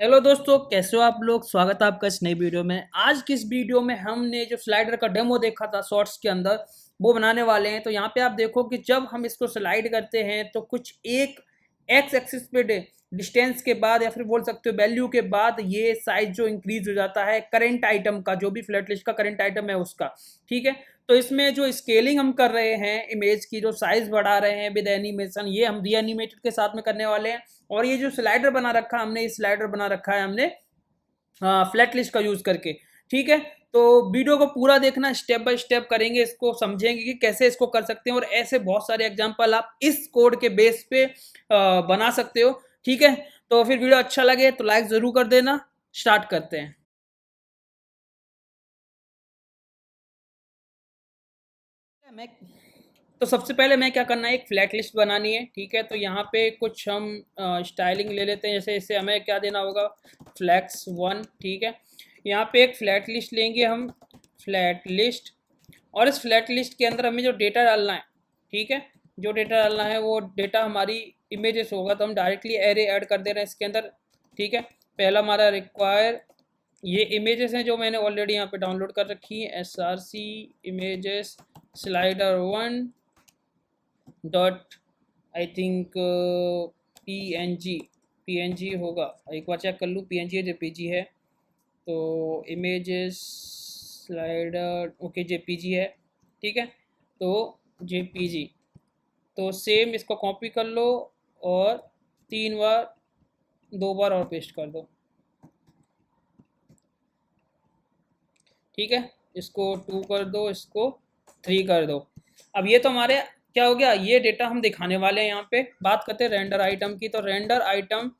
Hello दोस्तों, कैसे हो आप लोग। स्वागत है आपका इस नई वीडियो में। आज की इस वीडियो में हमने जो स्लाइडर का डेमो देखा था शॉर्ट्स के अंदर, वो बनाने वाले हैं। तो यहाँ पे आप देखो कि जब हम इसको स्लाइड करते हैं तो कुछ एक एक्स एक्सिस पे डिस्टेंस के बाद या फिर बोल सकते हो वैल्यू के बाद ये साइज जो इंक्रीज हो जाता है करंट आइटम का, जो भी फ्लैट लिस्ट का करंट आइटम है उसका। ठीक है। तो इसमें जो स्केलिंग हम कर रहे हैं इमेज की, जो साइज बढ़ा रहे हैं विद एनिमेशन, ये हम री एनिमेटेड के साथ में करने वाले हैं। और ये जो स्लाइडर बना रखा हमने, इस स्लाइडर बना रखा है हमने फ्लैट लिस्ट का यूज करके। ठीक है। तो वीडियो को पूरा देखना, स्टेप बाय स्टेप करेंगे इसको, समझेंगे कि कैसे इसको कर सकते हैं। और ऐसे बहुत सारे एग्जांपल आप इस कोड के बेस पे बना सकते हो। ठीक है। तो फिर वीडियो अच्छा लगे तो लाइक जरूर कर देना। स्टार्ट करते हैं। मैं तो सबसे पहले मैं क्या करना है, एक फ्लैट लिस्ट बनानी है। ठीक है। तो यहाँ पे कुछ हम स्टाइलिंग ले लेते हैं। जैसे इससे हमें क्या देना होगा, फ्लैक्स वन। ठीक है। यहाँ पे एक फ्लैट लिस्ट लेंगे हम, फ्लैट लिस्ट। और इस फ्लैट लिस्ट के अंदर हमें जो डेटा डालना है, ठीक है, जो डेटा डालना है वो डेटा हमारी इमेजेस होगा। तो हम डायरेक्टली एरे ऐड कर दे रहे हैं इसके अंदर। ठीक है। पहला हमारा रिक्वायर, ये इमेजेस हैं जो मैंने ऑलरेडी यहाँ पे डाउनलोड कर रखी है, SRC images slider one dot I think P N G होगा। एक बार चेक कर लूँ, PNG है JPG है। तो इमेजेस स्लाइडर, ओके JPG है। ठीक है। तो JPG, तो सेम इसको कॉपी कर लो और 3 बार, 2 बार और पेस्ट कर दो। ठीक है। इसको 2 कर दो, इसको 3 कर दो। अब ये तो हमारे क्या हो गया, ये डेटा हम दिखाने वाले हैं। यहाँ पे बात करते हैं रेंडर आइटम की। तो रेंडर आइटम,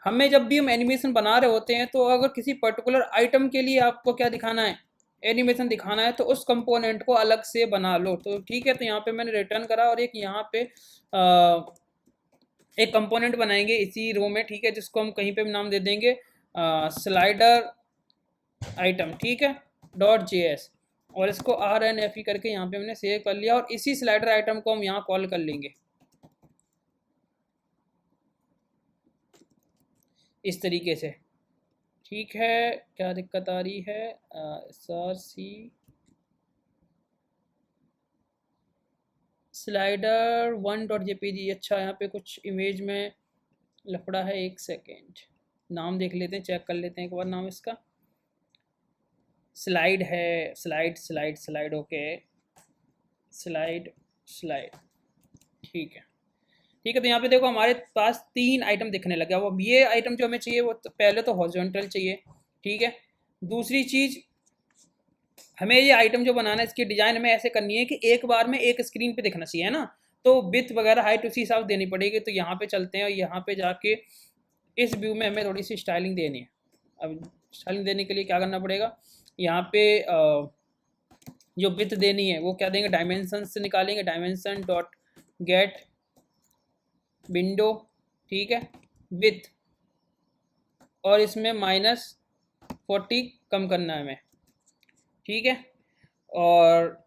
हमें जब भी हम एनिमेशन बना रहे होते हैं तो अगर किसी पर्टिकुलर आइटम के लिए आपको क्या दिखाना है, एनिमेशन दिखाना है, तो उस कंपोनेंट को अलग से बना लो। तो ठीक है। तो यहाँ पे मैंने रिटर्न करा और एक यहाँ पे एक कंपोनेंट बनाएंगे इसी रो में। ठीक है। जिसको हम कहीं पे भी नाम दे देंगे स्लाइडर आइटम। ठीक है। .js। और इसको RNFE करके यहाँ पे हमने सेव कर लिया और इसी स्लाइडर आइटम को हम यहाँ कॉल कर लेंगे इस तरीके से। ठीक है। क्या दिक्कत आ रही है, SRC slider one dot JPG। अच्छा, यहाँ पे कुछ इमेज में लफड़ा है, एक सेकेंड। नाम देख लेते हैं, चेक कर लेते हैं एक बार नाम इसका। स्लाइड है, slide slide slide, okay, slide slide. ठीक है। ठीक है। तो यहाँ पे देखो हमारे पास 3 आइटम दिखने लगे। अब ये आइटम जो हमें चाहिए वो तो पहले तो हॉरिजॉन्टल चाहिए। ठीक है। दूसरी चीज, हमें ये आइटम जो बनाना है इसकी डिजाइन हमें ऐसे करनी है कि एक बार में एक स्क्रीन पे दिखना चाहिए, है ना। तो विथ वगैरह हाइट उसी हिसाब से देनी पड़ेगी। तो यहाँ पे चलते हैं और यहाँ पे जाके इस व्यू में हमें थोड़ी सी स्टाइलिंग देनी है। अब स्टाइलिंग देने के लिए क्या करना पड़ेगा, यहाँ पे जो विथ देनी है वो क्या देंगे, डायमेंशन से निकालेंगे, डायमेंशन डॉट गेट विंडो। ठीक है। विथ, और इसमें -40 कम करना है हमें। ठीक है। और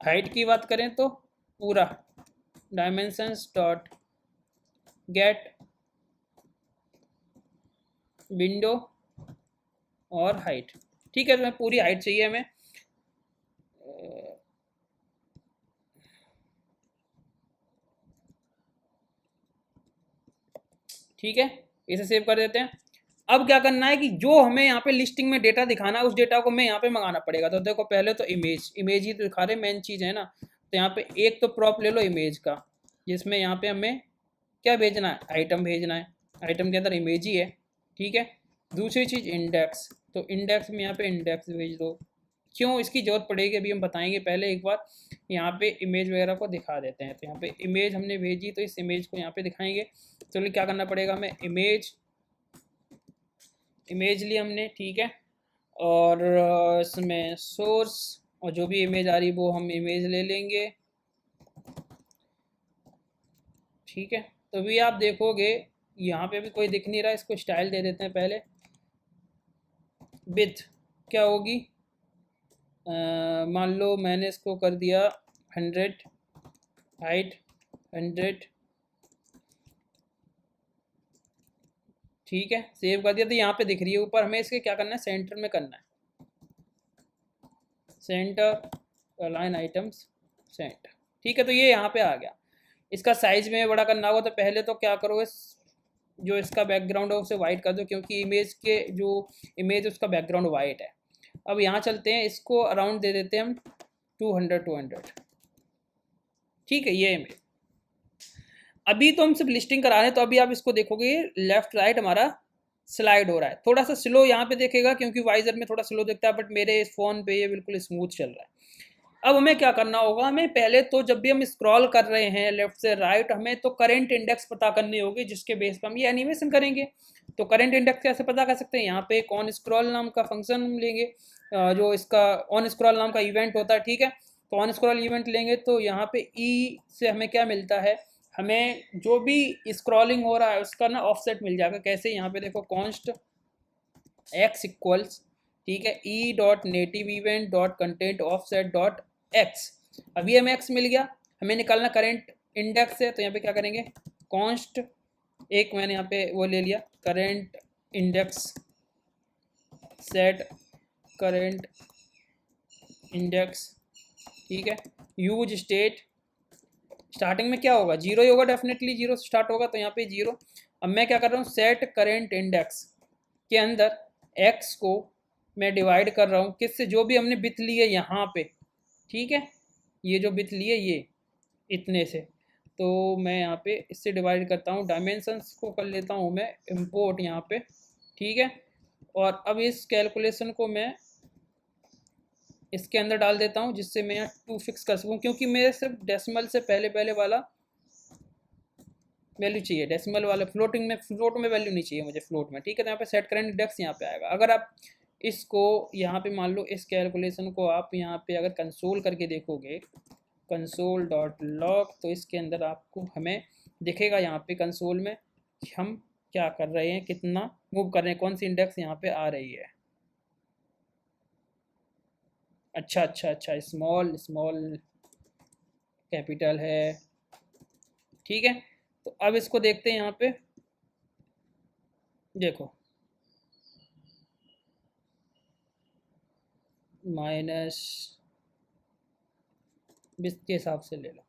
हाइट की बात करें तो पूरा डायमेंशंस डॉट गेट विंडो और हाइट। ठीक है। तो पूरी हाइट चाहिए हमें। ठीक है। इसे सेव कर देते हैं। अब क्या करना है कि जो हमें यहाँ पे लिस्टिंग में डेटा दिखाना है उस डेटा को हमें यहाँ पे मंगाना पड़ेगा। तो देखो पहले तो इमेज, इमेज ही तो दिखा रहे, मेन चीज़ है ना। तो यहाँ पे एक तो प्रॉप ले लो इमेज का, जिसमें यहाँ पे हमें क्या भेजना है, आइटम भेजना है। आइटम के अंदर इमेज ही है। ठीक है। दूसरी चीज़ इंडेक्स, तो इंडेक्स में यहाँ पे इंडेक्स भेज दो। क्यों इसकी जरूरत पड़ेगी अभी हम बताएंगे, पहले एक बार यहाँ पे इमेज वगैरह को दिखा देते हैं। तो यहाँ पे इमेज हमने भेजी तो इस इमेज को यहाँ पे दिखाएंगे। चलिए क्या करना पड़ेगा हमें, इमेज, इमेज ली हमने। ठीक है। और इसमें सोर्स, और जो भी इमेज आ रही वो हम इमेज ले लेंगे। ठीक है। तो भी आप देखोगे यहाँ पे भी कोई दिख नहीं रहा, इसको स्टाइल दे देते हैं पहले। विथ क्या होगी, मान लो मैंने इसको कर दिया 100, हाइट 100। ठीक है, सेव कर दिया। तो यहाँ पे दिख रही है ऊपर, हमें इसके क्या करना है, सेंटर में करना है, सेंटर अलाइन आइटम्स सेंटर। ठीक है, तो ये यहाँ पे आ गया। इसका साइज में बड़ा करना होगा तो पहले तो क्या करो, इस जो इसका बैकग्राउंड है उसे वाइट कर दो, क्योंकि इमेज के जो इमेज उसका बैकग्राउंड वाइट है। अब यहाँ चलते हैं, इसको अराउंड दे देते हैं हम 200। ठीक है, ये इमेज। अभी तो हम सिर्फ लिस्टिंग करा रहे हैं, तो अभी आप इसको देखोगे लेफ्ट राइट हमारा स्लाइड हो रहा है। थोड़ा सा स्लो यहाँ पे देखेगा क्योंकि वाइजर में थोड़ा स्लो दिखता है, बट मेरे इस फोन पे ये बिल्कुल स्मूथ चल रहा है। अब हमें क्या करना होगा, हमें पहले तो जब भी हम स्क्रॉल कर रहे हैं लेफ्ट से राइट, हमें तो करंट इंडेक्स पता करनी होगी, जिसके बेस पर हम ये एनिमेशन करेंगे। तो करंट इंडेक्स कैसे पता कर सकते हैं, यहाँ पे एक ऑन स्क्रॉल नाम का फंक्शन लेंगे, जो इसका ऑन स्क्रॉल नाम का इवेंट होता है। ठीक है, तो ऑन स्क्रॉल इवेंट लेंगे तो यहाँ पे ई से हमें क्या मिलता है, हमें जो भी स्क्रॉलिंग हो रहा है उसका ना ऑफसेट मिल जाएगा। कैसे, यहाँ पे देखो कॉन्स्ट एक्स इक्वल्स, ठीक है, E dot native event dot content offset dot x. अभी हमें एक्स मिल गया, हमें निकालना करंट इंडेक्स है, तो यहाँ पे क्या करेंगे, कॉन्स्ट एक मैंने यहाँ पे वो ले लिया, current index set current index. ठीक है, यूज स्टेट, स्टार्टिंग में क्या होगा, जीरो ही होगा, डेफिनेटली जीरो से स्टार्ट होगा, तो यहाँ पे जीरो। अब मैं क्या कर रहा हूँ, सेट करंट इंडेक्स के अंदर एक्स को मैं डिवाइड कर रहा हूँ किससे, जो भी हमने बिट ली है यहाँ पे। ठीक है, ये जो बिट लिए ये इतने से, तो मैं यहाँ पे इससे डिवाइड करता हूँ, डायमेंशंस को कर लेता हूँ मैं इंपोर्ट यहाँ पे। ठीक है, और अब इस कैलकुलेशन को मैं इसके अंदर डाल देता हूँ, जिससे मैं यहाँ 2 फिक्स कर सकूँ, क्योंकि मेरे सिर्फ डेसिमल से पहले वाला वैल्यू चाहिए, डेसिमल वाला फ्लोट में वैल्यू नहीं चाहिए मुझे, फ्लोट में। ठीक है, तो यहाँ पे सेट करंट इंडेक्स यहाँ पे आएगा। अगर आप इसको यहाँ पे मान लो, इस कैलकुलेशन को आप यहाँ पे अगर कंसोल करके देखोगे, कंसोल डॉट लॉग, तो इसके अंदर आपको हमें दिखेगा यहाँ पे कंसोल में कि हम क्या कर रहे हैं, कितना मूव कर रहे हैं, कौन सी इंडेक्स यहाँ पे आ रही है। अच्छा अच्छा अच्छा, स्मॉल स्मॉल कैपिटल है। ठीक है, तो अब इसको देखते हैं, यहाँ पे देखो माइनस 20 के हिसाब से ले लो।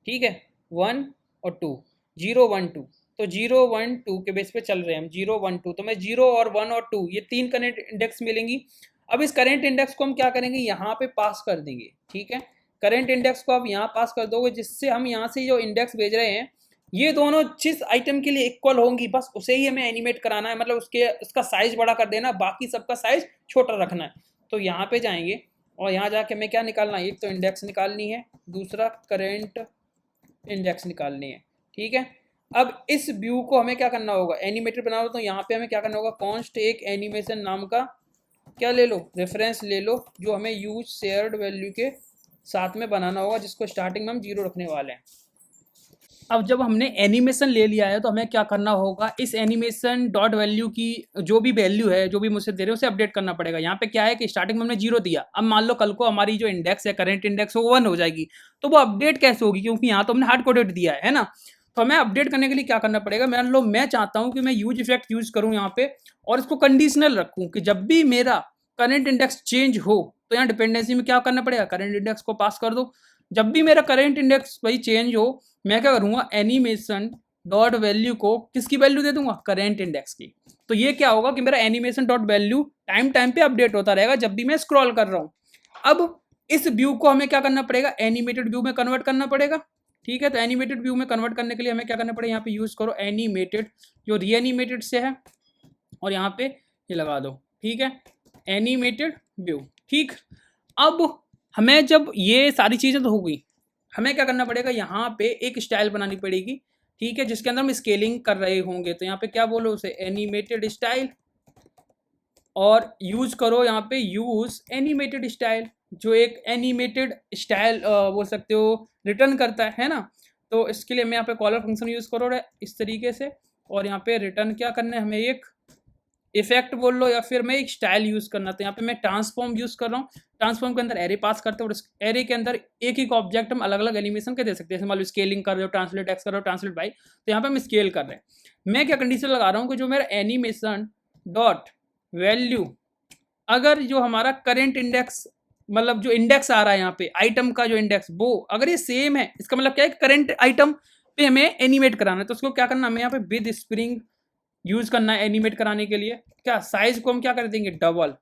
ठीक है, 1 और 2, 0 1 2, तो 0 1 2 के बेस पे चल रहे हैं हम, 0 1 2, तो मैं 0 और 1 और 2 ये 3 करंट इंडेक्स मिलेंगी। अब इस करंट इंडेक्स को हम क्या करेंगे, यहाँ पे पास कर देंगे। ठीक है, करंट इंडेक्स को आप यहाँ पास कर दोगे, जिससे हम यहाँ से जो इंडेक्स भेज रहे हैं ये दोनों जिस आइटम के लिए इक्वल होंगी, बस उसे ही हमें एनिमेट कराना है, मतलब उसका साइज बड़ा कर देना, बाकी सबका साइज छोटा रखना है। तो यहाँ पे जाएंगे और यहाँ जाके हमें क्या निकालना है, एक तो इंडेक्स निकालनी है, दूसरा करेंट इंडेक्स निकालनी है। ठीक है, अब इस व्यू को हमें क्या करना होगा, एनिमेटेड बनाना, तो यहाँ पे हमें क्या करना होगा, कॉन्स्ट एक एनिमेशन नाम का क्या ले लो, रेफरेंस ले लो, जो हमें यूज शेयर्ड वैल्यू के साथ में बनाना होगा, जिसको स्टार्टिंग में हम 0 रखने वाले हैं। अब जब हमने एनिमेशन ले लिया है तो हमें क्या करना होगा, इस एनिमेशन डॉट वैल्यू की जो भी वैल्यू है, जो भी मुझसे दे रहे हो उसे अपडेट करना पड़ेगा। यहाँ पे क्या है कि स्टार्टिंग में हमने 0 दिया, अब मान लो कल को हमारी जो इंडेक्स है, करंट इंडेक्स वो 1 हो जाएगी, तो वो अपडेट कैसे होगी, क्योंकि यहाँ तो हमने हार्ड कोडेड दिया है ना। तो हमें अपडेट करने के लिए क्या करना पड़ेगा, मान लो मैं चाहता हूँ कि मैं यूज इफेक्ट यूज करूँ यहाँ पे, और इसको कंडीशनल रखूँ कि जब भी मेरा करंट इंडेक्स चेंज हो तो यहाँ डिपेंडेंसी में क्या करना पड़ेगा, करंट इंडेक्स को पास कर दो। जब भी मेरा करंट इंडेक्स भाई चेंज हो, मैं क्या करूँगा, एनिमेशन डॉट वैल्यू को किसकी वैल्यू दे दूंगा, करंट इंडेक्स की। तो ये क्या होगा कि मेरा animation dot value time time पे अपडेट होता रहेगा जब भी मैं स्क्रॉल कर रहा हूँ। अब इस व्यू को हमें क्या करना पड़ेगा, एनिमेटेड व्यू में कन्वर्ट करना पड़ेगा। ठीक है, तो एनिमेटेड व्यू में कन्वर्ट करने के लिए हमें क्या करना पड़ेगा, यहाँ पे यूज करो एनिमेटेड, जो री एनिमेटेड से है, और यहाँ पे ये लगा दो। ठीक है, एनिमेटेड व्यू। ठीक, अब हमें जब ये सारी चीज़ें तो हो गई, हमें क्या करना पड़ेगा, यहाँ पे एक स्टाइल बनानी पड़ेगी। ठीक है, जिसके अंदर हम स्केलिंग कर रहे होंगे, तो यहाँ पे क्या बोलो उसे, एनिमेटेड स्टाइल, और यूज करो यहाँ पे यूज एनिमेटेड स्टाइल, जो एक एनिमेटेड स्टाइल बोल सकते हो रिटर्न करता है ना। तो इसके लिए मैं यहाँ पे कॉलर फंक्शन यूज करो इस तरीके से, और यहाँ पे रिटर्न क्या करना है हमें, एक इफेक्ट बोल लो या फिर मैं एक स्टाइल यूज करना, तो यहाँ पे मैं ट्रांसफॉर्म यूज कर रहा हूँ। ट्रांसफॉर्म के अंदर एरे पास करते हैं और एरे के अंदर एक एक ऑब्जेक्ट हम अलग अलग एनिमेशन के दे सकते हैं। जैसे मान लो स्केलिंग कर रहे हो, ट्रांसलेट एक्स कर रहे हो, ट्रांसलेट वाई, तो यहाँ पे हम स्केल कर रहे हैं। मैं क्या कंडीशन लगा रहा हूँ कि जो मेरा एनिमेशन डॉट वैल्यू, अगर जो हमारा करेंट इंडेक्स, मतलब जो इंडेक्स आ रहा है यहाँ पे आइटम का जो इंडेक्स, वो अगर ये सेम है, इसका मतलब क्या है, करंट आइटम पे हमें एनिमेट कराना है, तो उसको क्या करना है, हमें यहाँ पे विद स्प्रिंग यूज करना है एनिमेट कराने के लिए। क्या साइज को हम क्या कर देंगे, डबल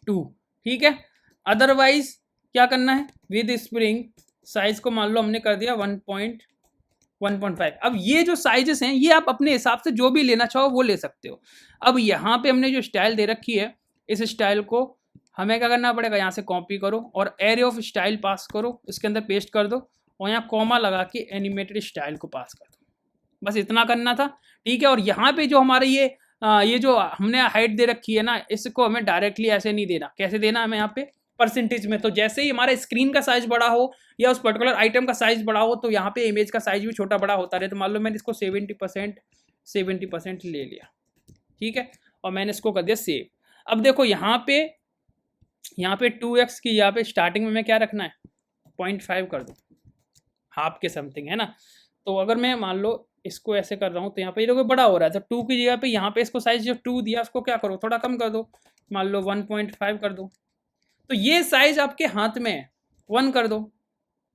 2, ठीक है। अदरवाइज क्या करना है, विद स्प्रिंग साइज को मान लो हमने कर दिया 1.5। अब ये जो साइजेस हैं ये आप अपने हिसाब से जो भी लेना चाहो वो ले सकते हो। अब यहाँ पे हमने जो स्टाइल दे रखी है, इस स्टाइल को हमें क्या करना पड़ेगा, यहाँ से कॉपी करो और एरे ऑफ स्टाइल पास करो, इसके अंदर पेस्ट कर दो और यहाँ कॉमा लगा के एनिमेटेड स्टाइल को पास कर दो। बस इतना करना था, ठीक है। और यहाँ पे जो हमारे ये जो हमने हाइट दे रखी है ना, इसको हमें डायरेक्टली ऐसे नहीं देना। कैसे देना हमें, यहाँ पे परसेंटेज में। तो जैसे ही हमारा स्क्रीन का साइज बड़ा हो या उस पर्टिकुलर आइटम का साइज बड़ा हो, तो यहाँ पे इमेज का साइज भी छोटा बड़ा होता रहे। तो मान लो मैंने इसको 70% ले लिया, ठीक है, और मैंने इसको कर दिया सेव। अब देखो यहाँ पे 2x की यहाँ पे स्टार्टिंग में मैं क्या रखना है, 0.5 कर दो, हाफ के समथिंग, है ना। तो अगर मैं मान लो इसको ऐसे कर रहा हूँ तो यहाँ पे ये देखो बड़ा हो रहा है, तो 2 की जगह पे यहाँ पे इसको साइज जो 2 दिया उसको क्या करो, थोड़ा कम कर दो, मान लो 1.5 कर दो। तो ये साइज आपके हाथ में है, 1 कर दो,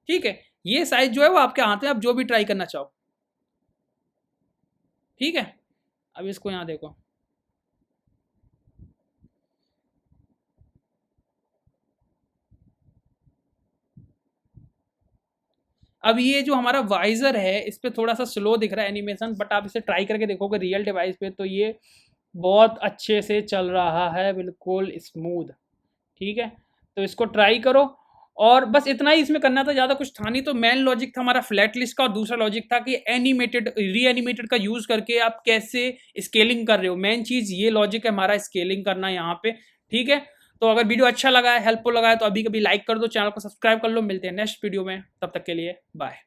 ठीक है। ये साइज जो है वो आपके हाथ में, आप जो भी ट्राई करना चाहो, ठीक है। अब इसको यहाँ देखो, अब ये जो हमारा वाइजर है इस पर थोड़ा सा स्लो दिख रहा है एनिमेशन, बट आप इसे ट्राई करके देखोगे रियल डिवाइस पे तो ये बहुत अच्छे से चल रहा है, बिल्कुल स्मूथ, ठीक है। तो इसको ट्राई करो और बस इतना ही इसमें करना था, ज़्यादा कुछ था नहीं। तो मेन लॉजिक था हमारा फ्लैट लिस्ट का और दूसरा लॉजिक था कि एनिमेटेड री एनिमेटेड का यूज़ करके आप कैसे स्केलिंग कर रहे हो। मेन चीज़ ये लॉजिक है हमारा, स्केलिंग करना यहाँ पे, ठीक है। तो अगर वीडियो अच्छा लगा है, हेल्पफुल लगा है, तो अभी कभी लाइक कर दो, चैनल को सब्सक्राइब कर लो। मिलते हैं नेक्स्ट वीडियो में, तब तक के लिए बाय।